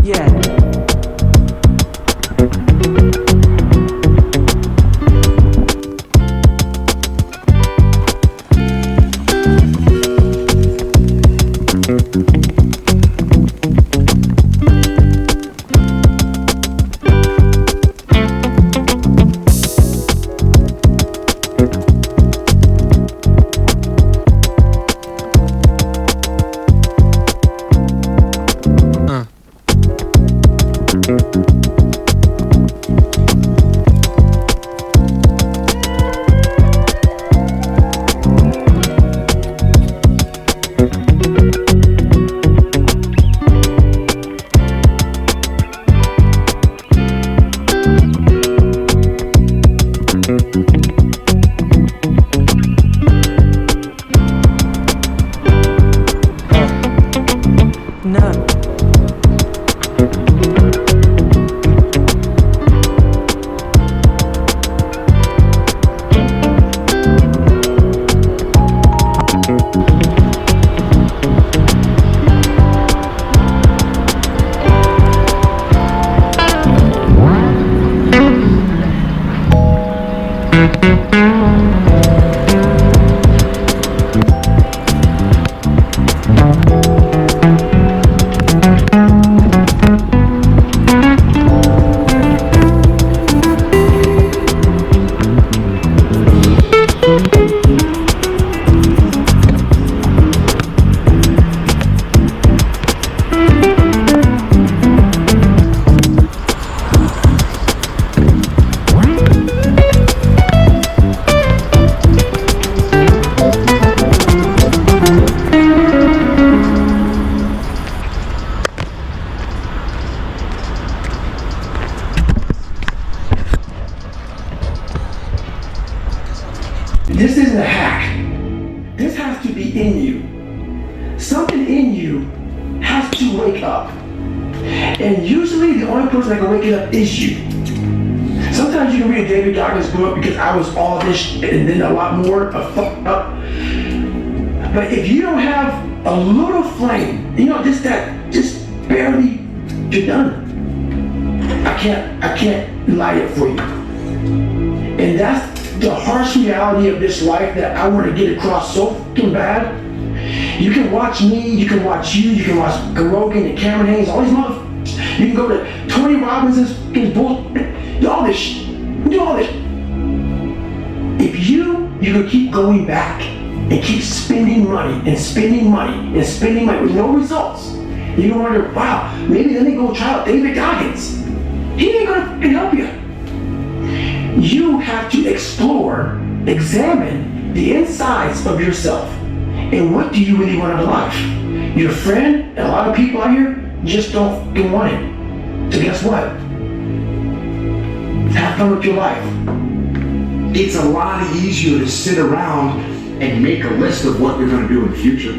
Yeah. This isn't a hack. This has to be in you. Something in you has to wake up. And usually the only person that can wake it up is you. Sometimes you can read a David Goggins book because I was all this and then a lot more fucked up. But if you don't have a little flame, just barely, you're done. I can't light it for you. And that's the harsh reality of this life that I want to get across so fucking bad. You can watch me, you can watch you, you can watch Rogan and Cameron Hayes, all these motherfuckers. You can go to Tony Robinson's fucking bullshit. Do all this shit. Do all this. If you can keep going back and keep spending money and spending money and spending money with no results, you can wonder, wow, maybe let me go try out David Goggins. He ain't gonna fucking help you. You have to explore, examine the insides of yourself. And what do you really want out of life? Your friend and a lot of people out here just don't fucking want it. So guess what? Have fun with your life. It's a lot easier to sit around and make a list of what you're going to do in the future.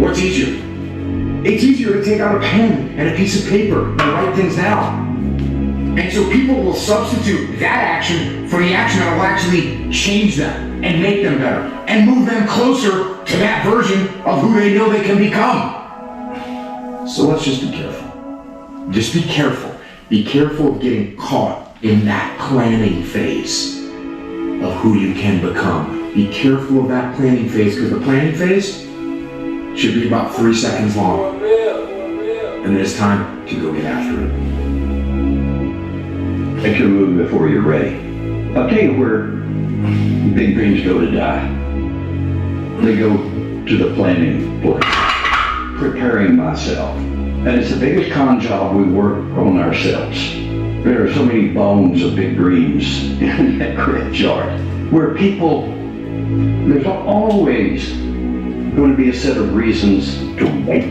What's easier? It's easier to take out a pen and a piece of paper and write things down. And so people will substitute that action for the action that will actually change them and make them better and move them closer to that version of who they know they can become. So let's just be careful. Just be careful. Be careful of getting caught in that planning phase of who you can become. Be careful of that planning phase, because the planning phase should be about 3 seconds long. And then it's time to go get after it. Make your move before you're ready. I'll tell you where big dreams go to die. They go to the planning place. Preparing myself. And it's the biggest con job we work on ourselves. There are so many bones of big dreams in that graveyard where people, there's always going to be a set of reasons to wait.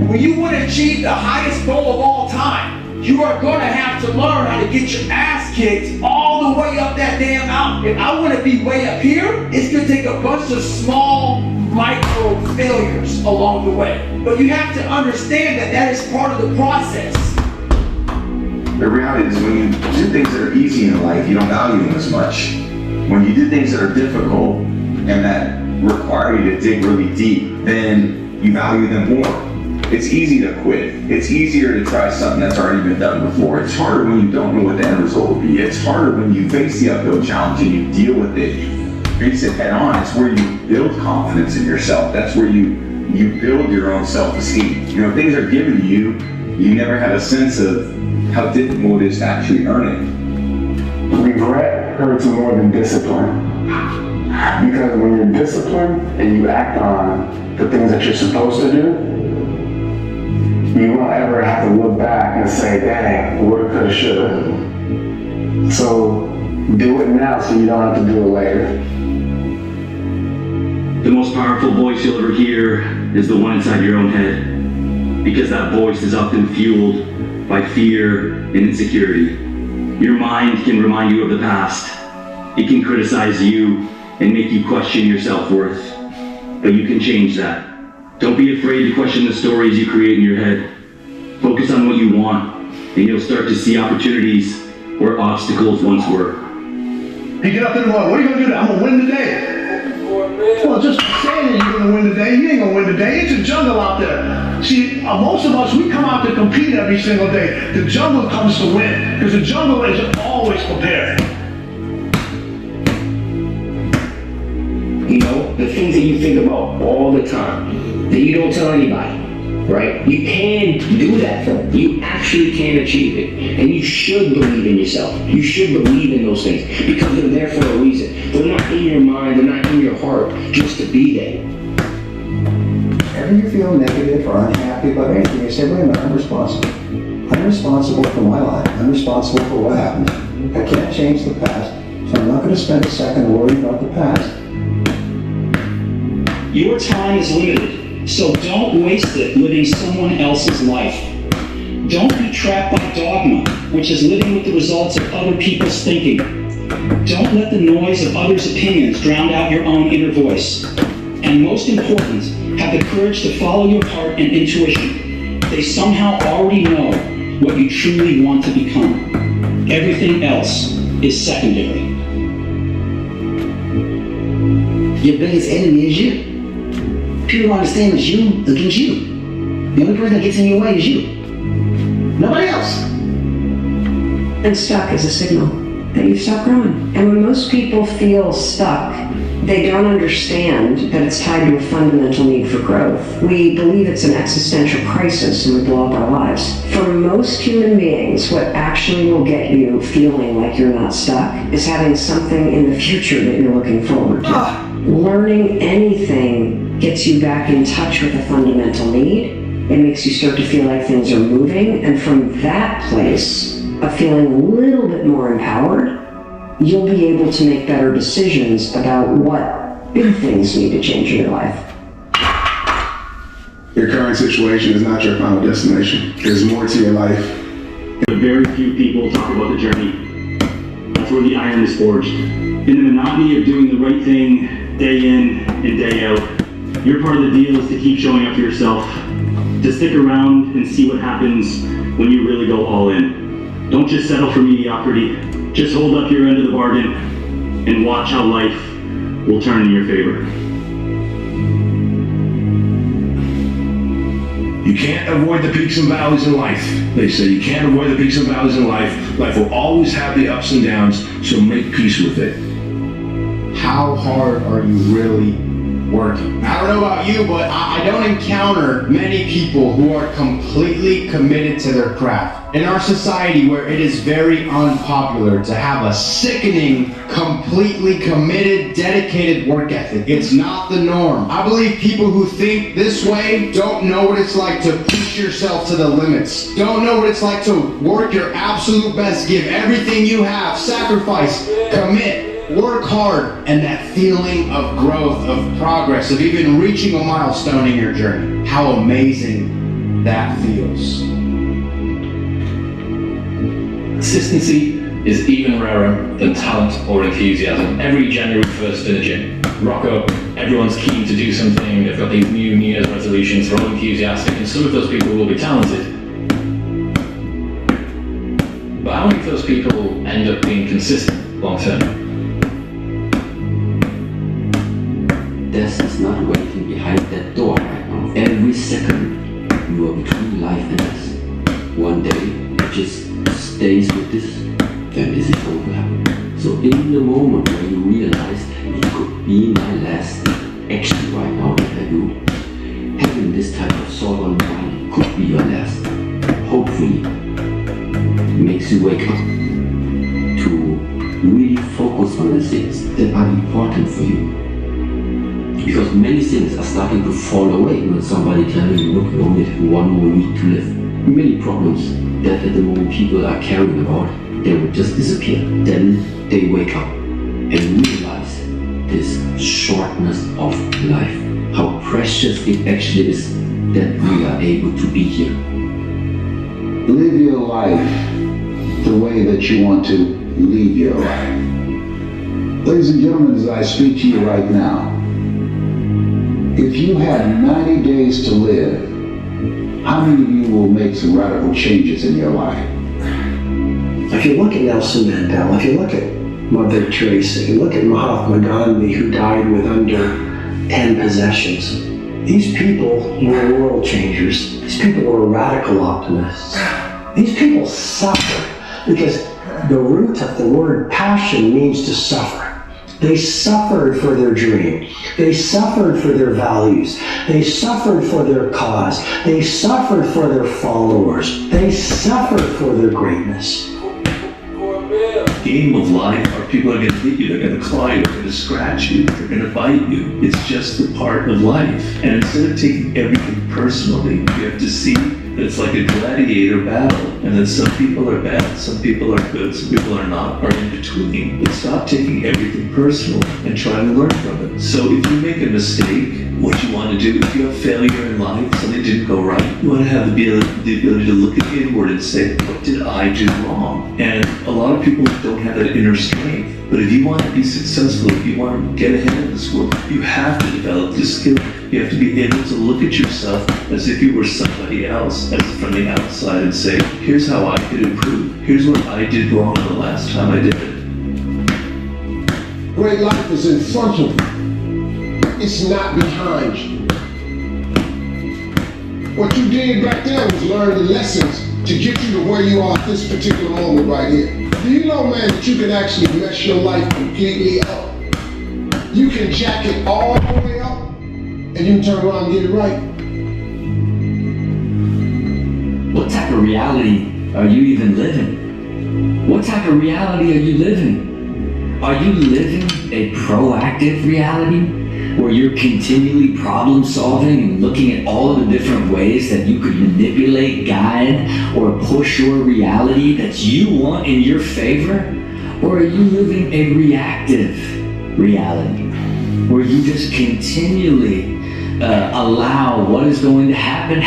When you want to achieve the highest goal of all time, you are going to have to learn how to get your ass kicked all the way up that damn mountain. If I want to be way up here, it's going to take a bunch of small, micro failures along the way. But you have to understand that that is part of the process. The reality is when you do things that are easy in life, you don't value them as much. When you do things that are difficult and that require you to dig really deep, then you value them more. It's easy to quit. It's easier to try something that's already been done before. It's harder when you don't know what the end result will be. It's harder when you face the uphill challenge and you deal with it. You face it head on. It's where you build confidence in yourself. That's where you build your own self-esteem. You know, things are given to you. You never have a sense of how difficult it is to actually earn it. Regret hurts more than discipline. Because when you're disciplined and you act on the things that you're supposed to do, you won't ever have to look back and say, dang, woulda, coulda, shoulda. So do it now so you don't have to do it later. The most powerful voice you'll ever hear is the one inside your own head, because that voice is often fueled by fear and insecurity. Your mind can remind you of the past. It can criticize you and make you question your self-worth, but you can change that. Don't be afraid to question the stories you create in your head. Focus on what you want, and you'll start to see opportunities where obstacles once were. You get up in the morning, what are you gonna do? I'm gonna win today. Well, just saying that you're gonna win today, you ain't gonna win today. It's a jungle out there. See, most of us, we come out to compete every single day. The jungle comes to win, because the jungle is always prepared. You know, the things that you think about all the time, that you don't tell anybody, right? You can do that thing. You actually can achieve it. And you should believe in yourself. You should believe in those things, because they're there for a reason. They're not in your mind, they're not in your heart just to be there. Whenever you feel negative or unhappy about anything, you say, wait a minute, I'm responsible. I'm responsible for my life. I'm responsible for what happened. I can't change the past, so I'm not going to spend a second worrying about the past. Your time is limited, so don't waste it living someone else's life. Don't be trapped by dogma, which is living with the results of other people's thinking. Don't let the noise of others' opinions drown out your own inner voice. And most important, have the courage to follow your heart and intuition. They somehow already know what you truly want to become. Everything else is secondary. Your biggest enemy is you. People don't understand it's you against you. The only person that gets in your way is you. Nobody else. And stuck is a signal that you've stopped growing. And when most people feel stuck, they don't understand that it's tied to a fundamental need for growth. We believe it's an existential crisis and we blow up our lives. For most human beings, what actually will get you feeling like you're not stuck is having something in the future that you're looking forward to. Learning anything gets you back in touch with a fundamental need. It makes you start to feel like things are moving, and from that place of feeling a little bit more empowered, you'll be able to make better decisions about what big things need to change in your life. Your current situation is not your final destination. There's more to your life. Very few people talk about the journey. That's where the iron is forged. In the monotony of doing the right thing day in and day out, your part of the deal is to keep showing up for yourself, to stick around and see what happens when you really go all in. Don't just settle for mediocrity. Just hold up your end of the bargain and watch how life will turn in your favor. You can't avoid the peaks and valleys in life. They say you can't avoid the peaks and valleys in life. Life will always have the ups and downs, so make peace with it. How hard are you really working? I don't know about you, but I don't encounter many people who are completely committed to their craft. In our society where it is very unpopular to have a sickening, completely committed, dedicated work ethic, it's not the norm. I believe people who think this way don't know what it's like to push yourself to the limits. Don't know what it's like to work your absolute best, give everything you have, sacrifice, commit. Work hard, and that feeling of growth, of progress, of even reaching a milestone in your journey. How amazing that feels. Consistency is even rarer than talent or enthusiasm. Every January 1st in a gym, rock up, everyone's keen to do something, they've got these New Year's resolutions, they're all enthusiastic, and some of those people will be talented. But how many of those people end up being consistent long term? This is not waiting behind that door right now. of every second, you are between life and death. One day, it just stays with this, then this is over. So in the moment when you realize it could be my last action right now that I do, having this type of thought on mind could be your last. Hopefully, makes you wake up to really focus on the things that are important for you. Because many things are starting to fall away when somebody tells you, look, you only have 1 more week to live. Many problems that at the moment people are caring about, they will just disappear. Then they wake up and realize this shortness of life, how precious it actually is that we are able to be here. Live your life the way that you want to leave your life. Ladies and gentlemen, as I speak to you right now, if you had 90 days to live, how many of you will make some radical changes in your life? If you look at Nelson Mandela, if you look at Mother Teresa, if you look at Mahatma Gandhi, who died with under 10 possessions, these people were world changers. These people were radical optimists. These people suffered because the root of the word passion means to suffer. They suffered for their dream. They suffered for their values. They suffered for their cause. They suffered for their followers. They suffered for their greatness. Game of life are people are going to hit you, they're going to claw you, they're going to scratch you, they're going to bite you. It's just a part of life. And instead of taking everything personally, you have to see that it's like a gladiator battle, and that some people are bad, some people are good, some people are not, are in between. But stop taking everything personal and try to learn from it. So if you make a mistake, what you want to do, if you have failure in life, something didn't go right, you want to have the ability to look inward and say, what did I do wrong? And a lot of people don't have that inner strength. But if you want to be successful, if you want to get ahead in this world, you have to develop this skill. You have to be able to look at yourself as if you were somebody else, as from the outside, and say, here's how I could improve. Here's what I did wrong the last time I did it. Great life is in front of you. It's not behind you. What you did back there was learn the lessons to get you to where you are at this particular moment right here. Do you know, man, that you can actually mess your life completely up? You can jack it all the way up, and you can turn around and get it right. What type of reality are you even living? What type of reality are you living? Are you living a proactive reality where you're continually problem solving and looking at all of the different ways that you could manipulate, guide, or push your reality that you want in your favor? Or are you living a reactive reality where you just continually allow what is going to happen?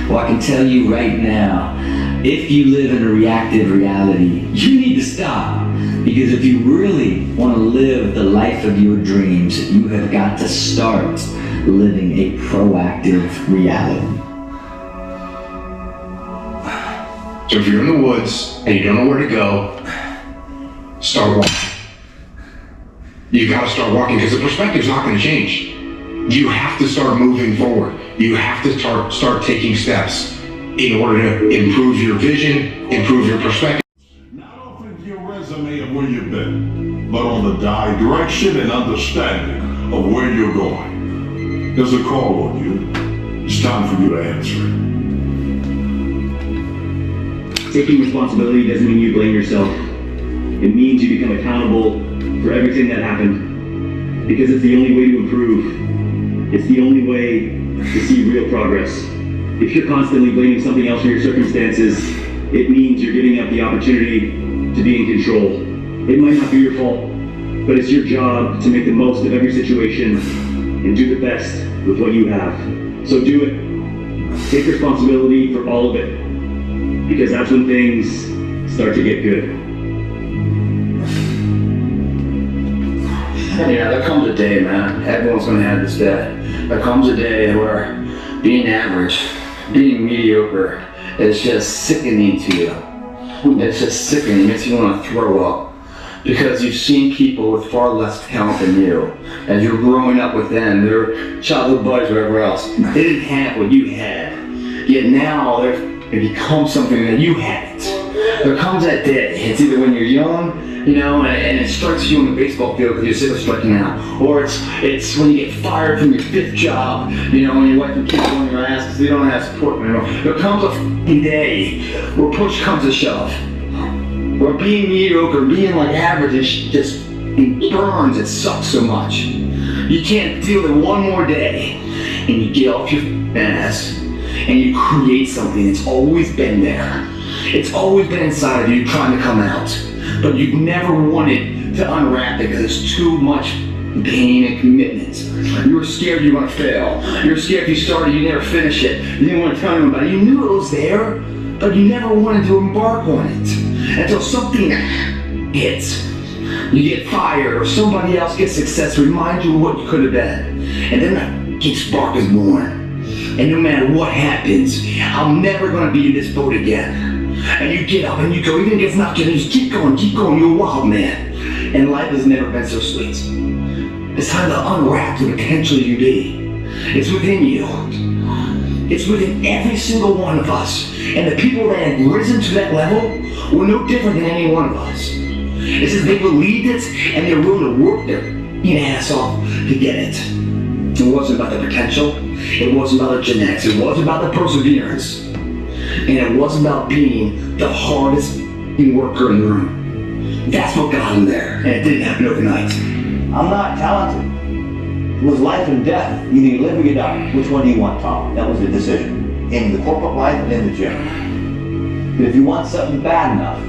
Well, I can tell you right now, if you live in a reactive reality, you need to stop. Because if you really want to live the life of your dreams, you have got to start living a proactive reality. So if you're in the woods and you don't know where to go, start walking. You gotta start walking because the perspective's not gonna change. You have to start moving forward. You have to start taking steps in order to improve your vision, improve your perspective. Resume of where you've been, but on the direction and understanding of where you're going. There's a call on you. It's time for you to answer it. Taking responsibility doesn't mean you blame yourself. It means you become accountable for everything that happened. Because it's the only way to improve. It's the only way to see real progress. If you're constantly blaming something else for your circumstances, it means you're giving up the opportunity to be in control. It might not be your fault, but it's your job to make the most of every situation and do the best with what you have. So do it. Take responsibility for all of it, because that's when things start to get good. Yeah, there comes a day, man. Everyone's gonna have this day. There comes a day where being average, being mediocre, is just sickening to you. It's just sickening. It makes you want to throw up. Because you've seen people with far less talent than you, as you're growing up with them, their childhood buddies, whatever else. They didn't have what you had. Yet now it becomes something that you haven't. There comes that day. It's either when you're young, you know, and it strikes you on the baseball field because you're sick of striking out, or it's when you get fired from your 5th job, you know, and your wife and kids on your ass because they don't have support anymore. There comes a f***ing day where push comes to shove. Where being mediocre, being like average, it burns, it sucks so much. You can't deal with it one more day, and you get off your ass, and you create something that's always been there. It's always been inside of you trying to come out, but you've never wanted to unwrap it because it's too much pain and commitment. You were scared you were going to fail. You were scared if you started, you never finish it. You didn't want to tell anyone about it. You knew it was there, but you never wanted to embark on it. Until something hits. You get fired or somebody else gets success, reminds you of what you could have been. And then that spark is born. And no matter what happens, I'm never going to be in this boat again. And you get up and you go, even if it's not good, you just keep going, you're a wild man. And life has never been so sweet. It's time to unwrap the potential you be. It's within you. It's within every single one of us. And the people that have risen to that level were no different than any one of us. It's just they believed it and they're willing to work their ass off to get it. It wasn't about the potential. It wasn't about the genetics. It wasn't about the perseverance. And it wasn't about being the hardest worker in the room. That's what got him there. And it didn't happen overnight. I'm not talented. It was life and death. Either you live or you die. Which one do you want, Tom? That was the decision. In the corporate life and in the gym. But if you want something bad enough,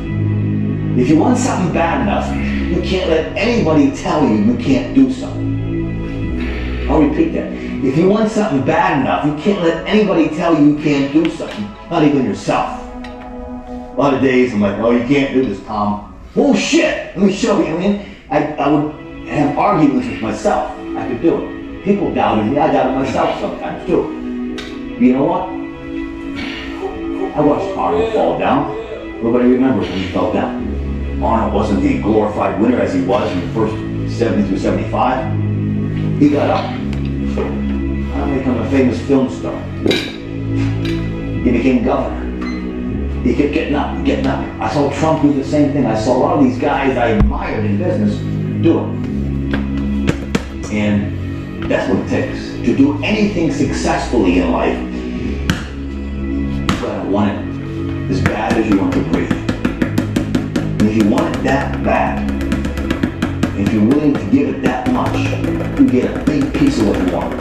you can't let anybody tell you can't do something. I'll repeat that. If you want something bad enough, you can't let anybody tell you can't do something. Not even yourself. A lot of days I'm like, oh, you can't do this, Tom. Bullshit! Let me show you. I mean, I would have arguments with myself. I could do it. People doubted me. I doubted myself sometimes too. But you know what? I watched Arnold fall down. Nobody remembers when he fell down. Arnold wasn't the glorified winner as he was in the first 70 through 75. He got up. I became a famous film star. He became governor. He kept getting up, getting up. I saw Trump do the same thing. I saw a lot of these guys I admired in business do it. And that's what it takes. To do anything successfully in life, you gotta want it as bad as you want to breathe. And if you want it that bad, if you're willing to give it that much, you get a big piece of what you want.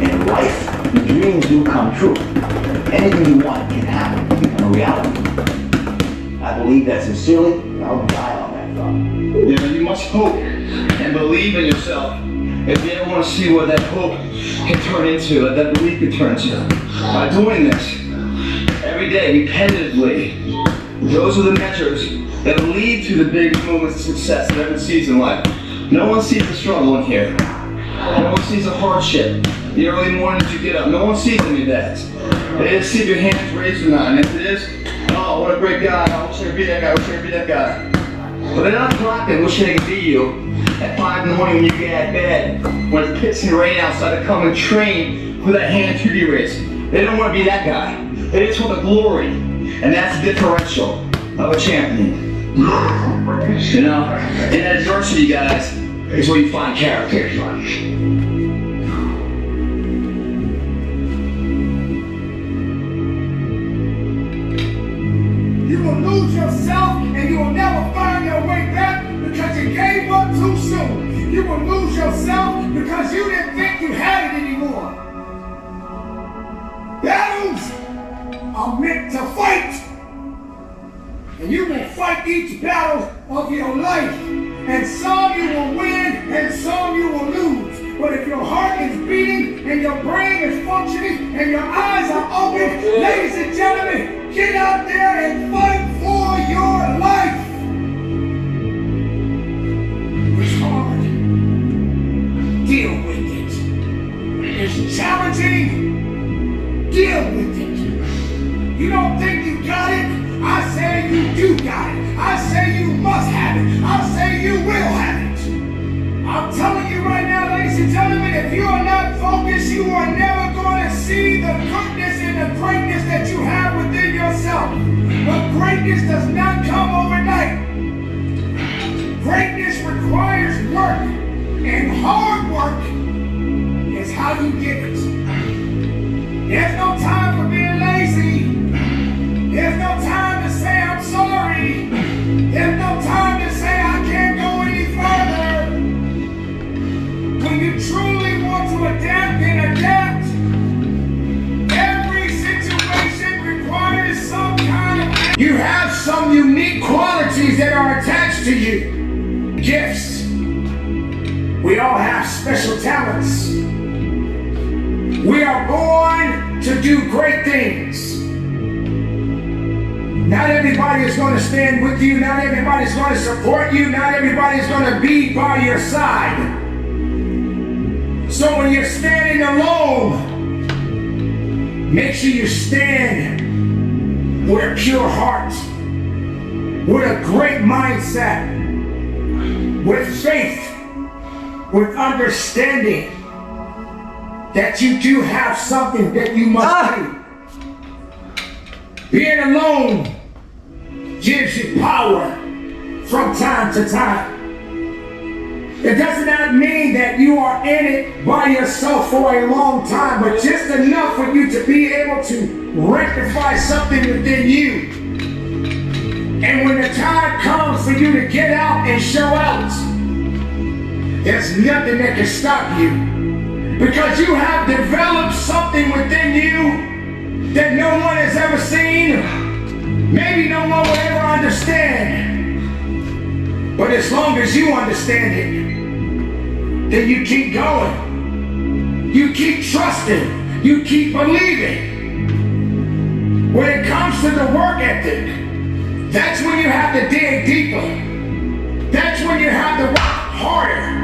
In life, your dreams do come true. Anything you want can happen, become a reality. I believe that sincerely, and I'll die on that thought. Yeah, you must hope and believe in yourself. If you ever want to see what that hope can turn into, what that belief can turn into. By doing this, every day, repetitively, those are the measures that lead to the big moments of success that everyone sees in life. No one sees the struggle in here. No one sees the hardship, the early mornings you get up. No one sees any of that. They just see if your hand's raised or not. And if it is, oh, what a great guy. I wish I could be that guy. I wish I could be that guy. But they're not clapping, wishing they could be you. At 5 in the morning when you get out of bed, when it's pissing rain outside to come and train with that hand to be raised. They don't want to be that guy. They just want the glory. And that's the differential of a champion. You know, in adversity, guys, is where you find character. You will lose yourself and you will never find your way back because you gave up too soon. You will lose yourself because you didn't think you had it anymore. Battles are meant to fight. And you will fight each battle of your life. And some you will win and some you will lose. But if your heart is beating and your brain is functioning and your eyes are open, ladies and gentlemen, get out there and fight for your life. It's hard. Deal with it. It's challenging. Deal with it. You don't think you got it? I say you do got it. I say you must have it. I greatness does not come overnight. Greatness requires work, and hard work is how you get it. There's no time for being lazy. There's no time to say I'm sorry. There's no time to say I can't go any further. When you truly want to adapt and adapt, every situation requires some kind of... You have some unique qualities that are attached to you. Gifts. We all have special talents. We are born to do great things. Not everybody is going to stand with you. Not everybody is going to support you. Not everybody is going to be by your side. So when you're standing alone, make sure you stand with a pure heart, with a great mindset, with faith, with understanding that you do have something that you must do. Being alone gives you power from time to time. It does not mean that you are in it by yourself for a long time, but just enough for you to be able to rectify something within you. And when the time comes for you to get out and show out, there's nothing that can stop you. Because you have developed something within you that no one has ever seen, maybe no one will ever understand. But as long as you understand it, then you keep going. You keep trusting. You keep believing. When it comes to the work ethic, that's when you have to dig deeper. That's when you have to work harder.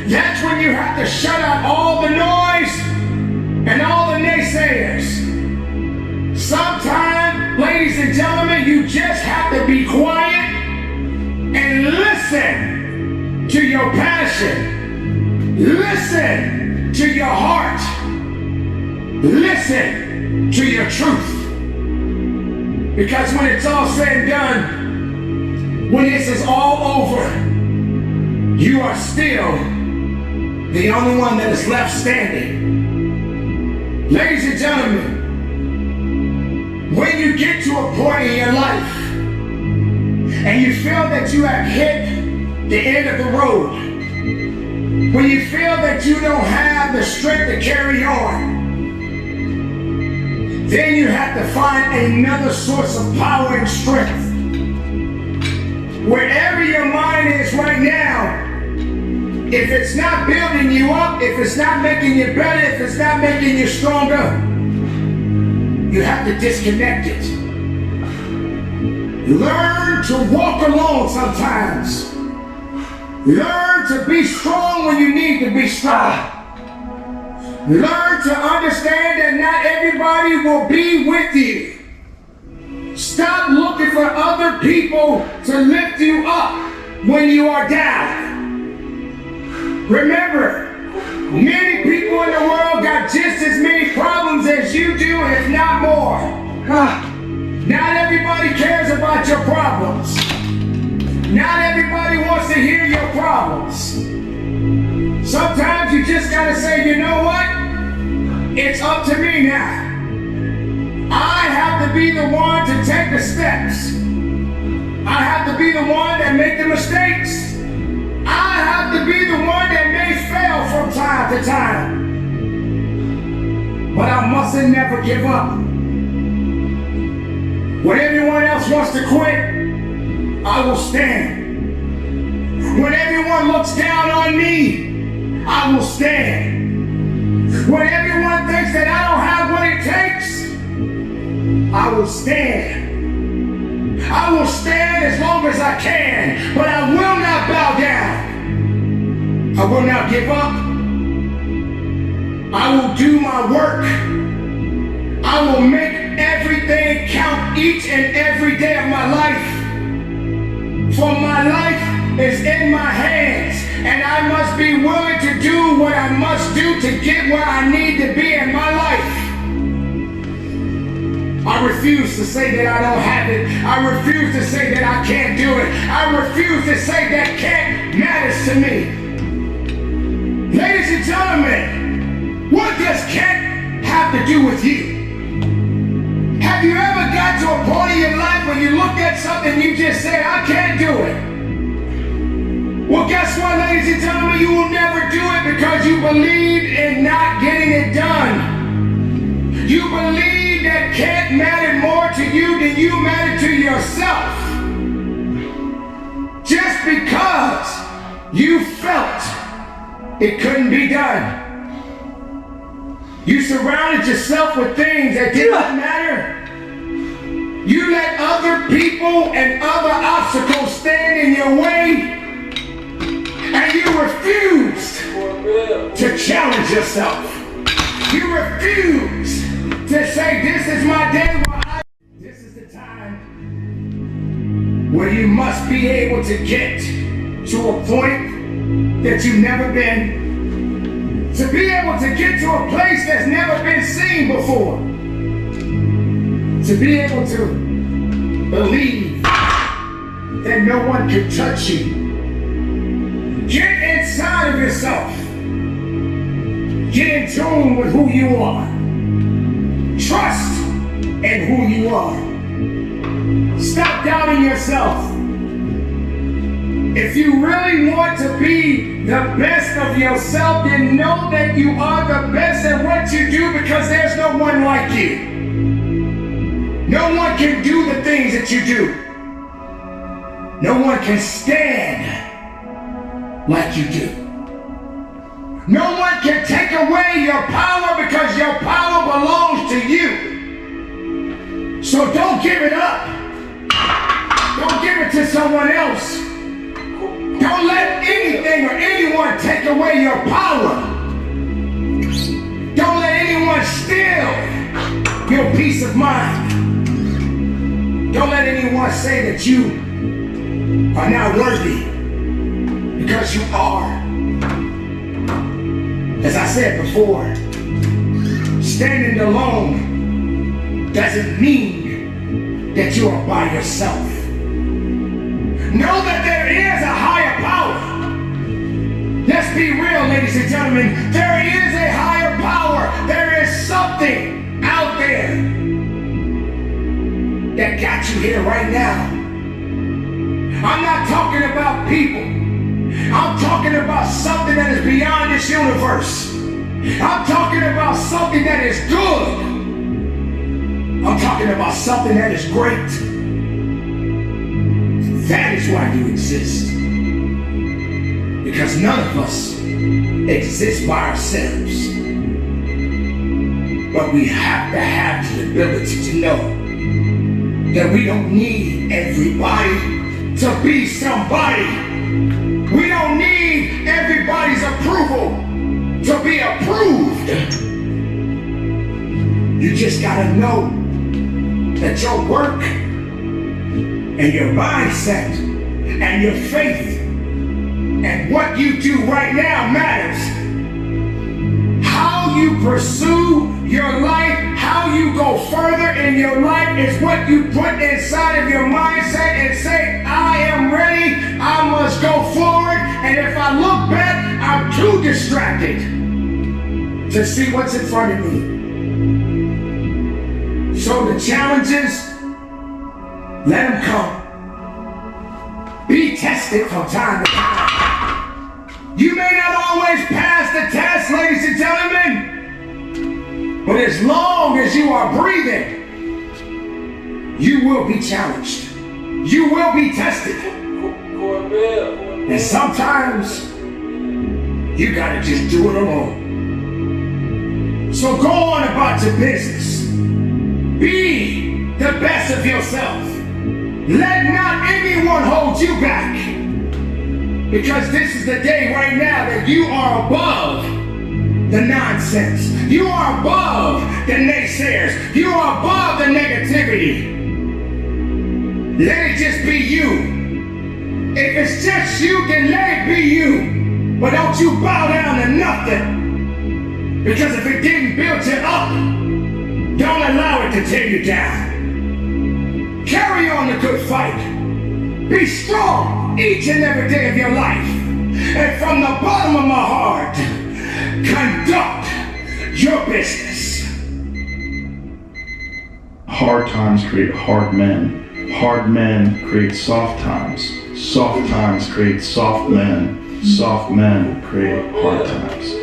That's when you have to shut out all the noise and all the naysayers. Sometimes, ladies and gentlemen, you just have to be quiet and listen to your passion. Listen to your heart. Listen to your truth. Because when it's all said and done, when this is all over, you are still the only one that is left standing. Ladies and gentlemen, when you get to a point in your life and you feel that you have hit the end of the road, when you feel that you don't have the strength to carry on, then you have to find another source of power and strength. Wherever your mind is right now, if it's not building you up, if it's not making you better, if it's not making you stronger, you have to disconnect it. Learn to walk alone sometimes. Learn to be strong when you need to be strong. Learn to understand that not everybody will be with you. Stop looking for other people to lift you up when you are down. Remember, many people in the world got just as many problems as you do, if not more. Not everybody cares about your problems. Not everybody wants to hear your problems. Sometimes you just gotta say, you know what? It's up to me now. I have to be the one to take the steps. I have to be the one that make the mistakes. I have to be the one that may fail from time to time. But I mustn't never give up. When everyone else wants to quit, I will stand. When everyone looks down on me, I will stand. When everyone thinks that I don't have what it takes, I will stand. I will stand as long as I can, but I will not bow down. I will not give up. I will do my work. I will make everything count each and every day of my life. For my life is in my hands, and I must be willing to do what I must do to get where I need to be in my life. I refuse to say that I don't have it. I refuse to say that I can't do it. I refuse to say that can't matters to me. Ladies and gentlemen, what does can't have to do with you? Have you ever got to a point in your life when you look at something and you just say, I can't do it? Well, guess what, ladies and gentlemen? You will never do it because you believe in not getting it done. You believe that can't matter more to you than you matter to yourself. Just because you felt it couldn't be done. You surrounded yourself with things that didn't matter. You let other people and other obstacles stand in your way. And you refused to challenge yourself. You refused to say, this is my day. This is the time where you must be able to get to a point that you've never been. To be able to get to a place that's never been seen before. To be able to believe that no one can touch you. Get inside of yourself. Get in tune with who you are. Trust in who you are. Stop doubting yourself. If you really want to be the best of yourself, then know that you are the best at what you do because there's no one like you. No one can do the things that you do. No one can stand like you do. No one can take away your power because your power belongs to you. So don't give it up. Don't give it to someone else. Don't let anything or anyone take away your power. Don't let anyone steal your peace of mind. Don't let anyone say that you are not worthy. Because you are. As I said before, standing alone doesn't mean that you are by yourself. Know that there is a higher power. Let's be real, ladies and gentlemen. There is a higher power. There is something out there that got you here right now. I'm not talking about people. I'm talking about something that is beyond this universe. I'm talking about something that is good. I'm talking about something that is great. That is why you exist. Because none of us exist by ourselves. But we have to have the ability to know that we don't need everybody to be somebody. We don't need everybody's approval to be approved. You just gotta know that your work and your mindset and your faith and what you do right now matters. How you pursue your life, how you go further in your life is what you put inside of your mindset and say, I am ready, I must go forward, and if I look back, I'm too distracted to see what's in front of me. So the challenges, let them come. Be tested from time to time. You may not always pass the test, ladies and gentlemen, but as long as you are breathing, you will be challenged. You will be tested. And sometimes, you gotta just do it alone. So go on about your business. Be the best of yourself. Let not anyone hold you back. Because this is the day right now that you are above the nonsense. You are above the naysayers. You are above the negativity. Let it just be you. If it's just you, then let it be you. But don't you bow down to nothing. Because if it didn't build you up, don't allow it to tear you down. a good fight. Be strong each and every day of your life. And from the bottom of my heart, conduct your business. Hard times create hard men. Hard men create soft times. Soft times create soft men. Soft men create hard times.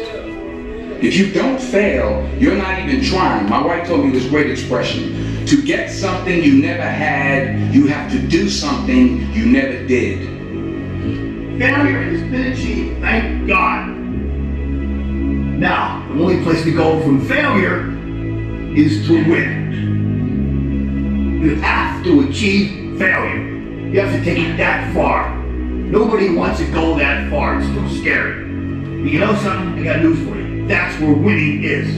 If you don't fail, you're not even trying. My wife told me this great expression. To get something you never had, you have to do something you never did. Failure has been achieved, thank God. Now, the only place to go from failure is to win. You have to achieve failure. You have to take it that far. Nobody wants to go that far. It's too scary. But you know something? I got news for you. That's where winning is.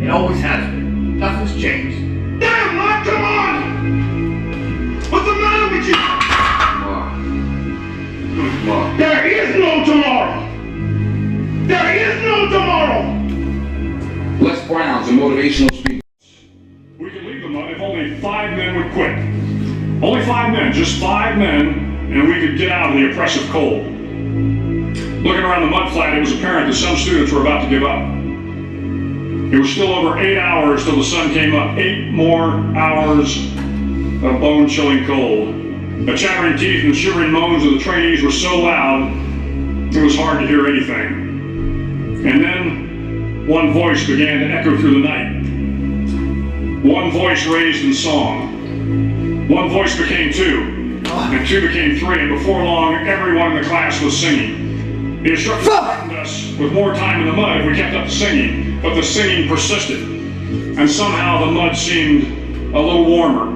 It always has been. Nothing's changed. Damn, Mike, come on! What's the matter with you? Tomorrow. There is no tomorrow! There is no tomorrow! Les Brown's a motivational speaker. We could leave the mud if only 5 men would quit. Only 5 men, just 5 men, and we could get out of the oppressive cold. Looking around the mud flat, it was apparent that some students were about to give up. It was still over 8 hours till the sun came up. 8 more hours of bone-chilling cold. The chattering teeth and shivering moans of the trainees were so loud, it was hard to hear anything. And then, one voice began to echo through the night. One voice raised in song. One voice became 2, and 2 became 3, and before long, everyone in the class was singing. The instructor threatened us with more time in the mud if we kept up the singing, but the singing persisted. And somehow the mud seemed a little warmer,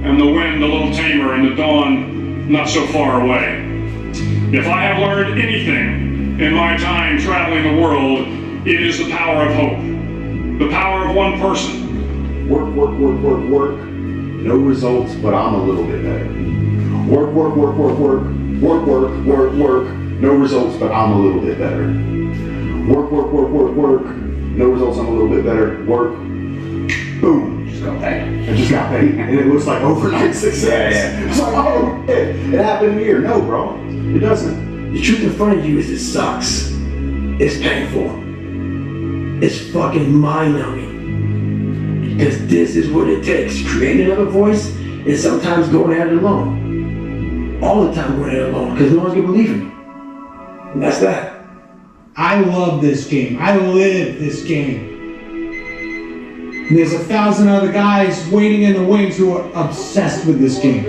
and the wind a little tamer, and the dawn not so far away. If I have learned anything in my time traveling the world, it is the power of hope. The power of one person. Work, work, work, work, work. No results, but I'm a little bit better. Work, work, work, work, work. Work, work, work, work. No results, but I'm a little bit better. Work, work, work, work, work. No results, I'm a little bit better. Work. Boom. Just got paid. I just got paid. And it looks like overnight success. Yeah. It's like, oh, it happened here. No, bro. It doesn't. The truth in front of you is it sucks. It's painful. It's fucking mind-numbing. Because this is what it takes. Create another voice and sometimes going at it alone. All the time going at it alone because no one's gonna believe in me. And that's that. I love this game. I live this game. And there's 1,000 other guys waiting in the wings who are obsessed with this game.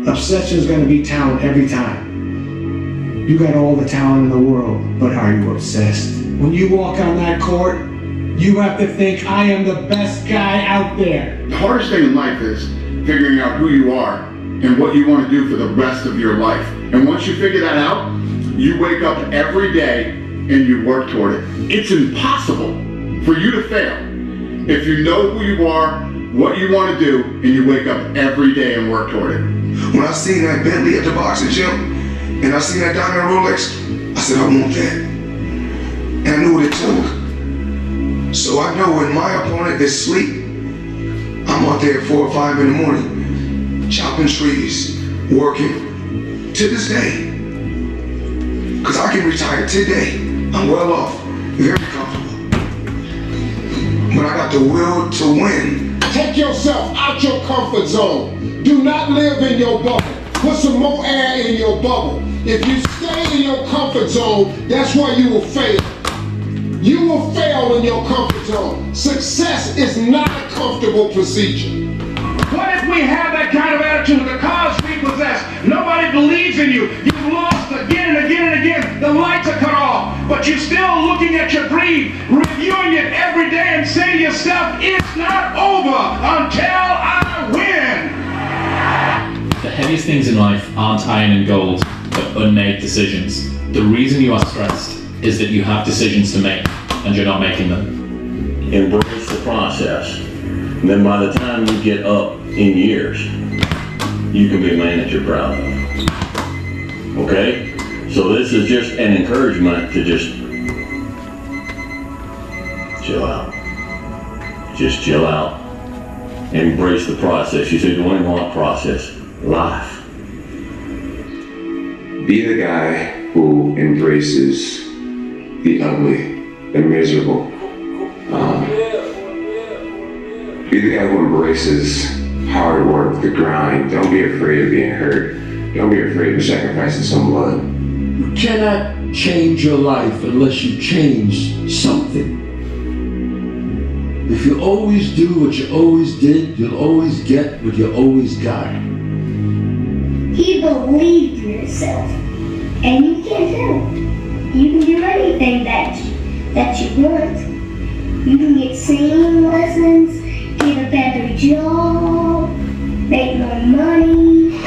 Obsession is going to be talent every time. You got all the talent in the world, but are you obsessed? When you walk on that court, you have to think, I am the best guy out there. The hardest thing in life is figuring out who you are and what you want to do for the rest of your life. And once you figure that out, you wake up every day and you work toward it. It's impossible for you to fail if you know who you are, what you want to do, and you wake up every day and work toward it. When I seen that Bentley at the boxing gym, and I seen that diamond Rolex, I said, I want that. And I knew what it took. So I know when my opponent is asleep, I'm out there at 4 or 5 in the morning, chopping trees, working, to this day. Because I can retire today. I'm well off, very comfortable. But I got the will to win. Take yourself out your comfort zone. Do not live in your bubble. Put some more air in your bubble. If you stay in your comfort zone, that's where you will fail. You will fail in your comfort zone. Success is not a comfortable procedure. What if we have that kind of attitude? The cause we possess, nobody believes in you. You've lost again and again and again. The lights are cut off, but you're still looking at your dream, reviewing it every day and saying to yourself, it's not over until I win. The heaviest things in life aren't iron and gold, but unmade decisions. The reason you are stressed is that you have decisions to make, and you're not making them. Embrace the process. Then by the time you get up in years, you can be a man that you're proud of. Okay? So this is just an encouragement to just chill out. Just chill out. and embrace the process. You say, do I want process? Life. Be the guy who embraces the ugly, the miserable. Be the guy who embraces hard work, the grind. Don't be afraid of being hurt. Don't be afraid of sacrificing some blood. You cannot change your life unless you change something. If you always do what you always did, you'll always get what you always got. He believed in yourself, and you can't help. You can do anything that you want. You can get singing lessons, get a better job, make more money.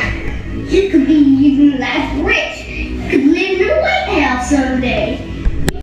You could be even life rich. You could live in the White House someday.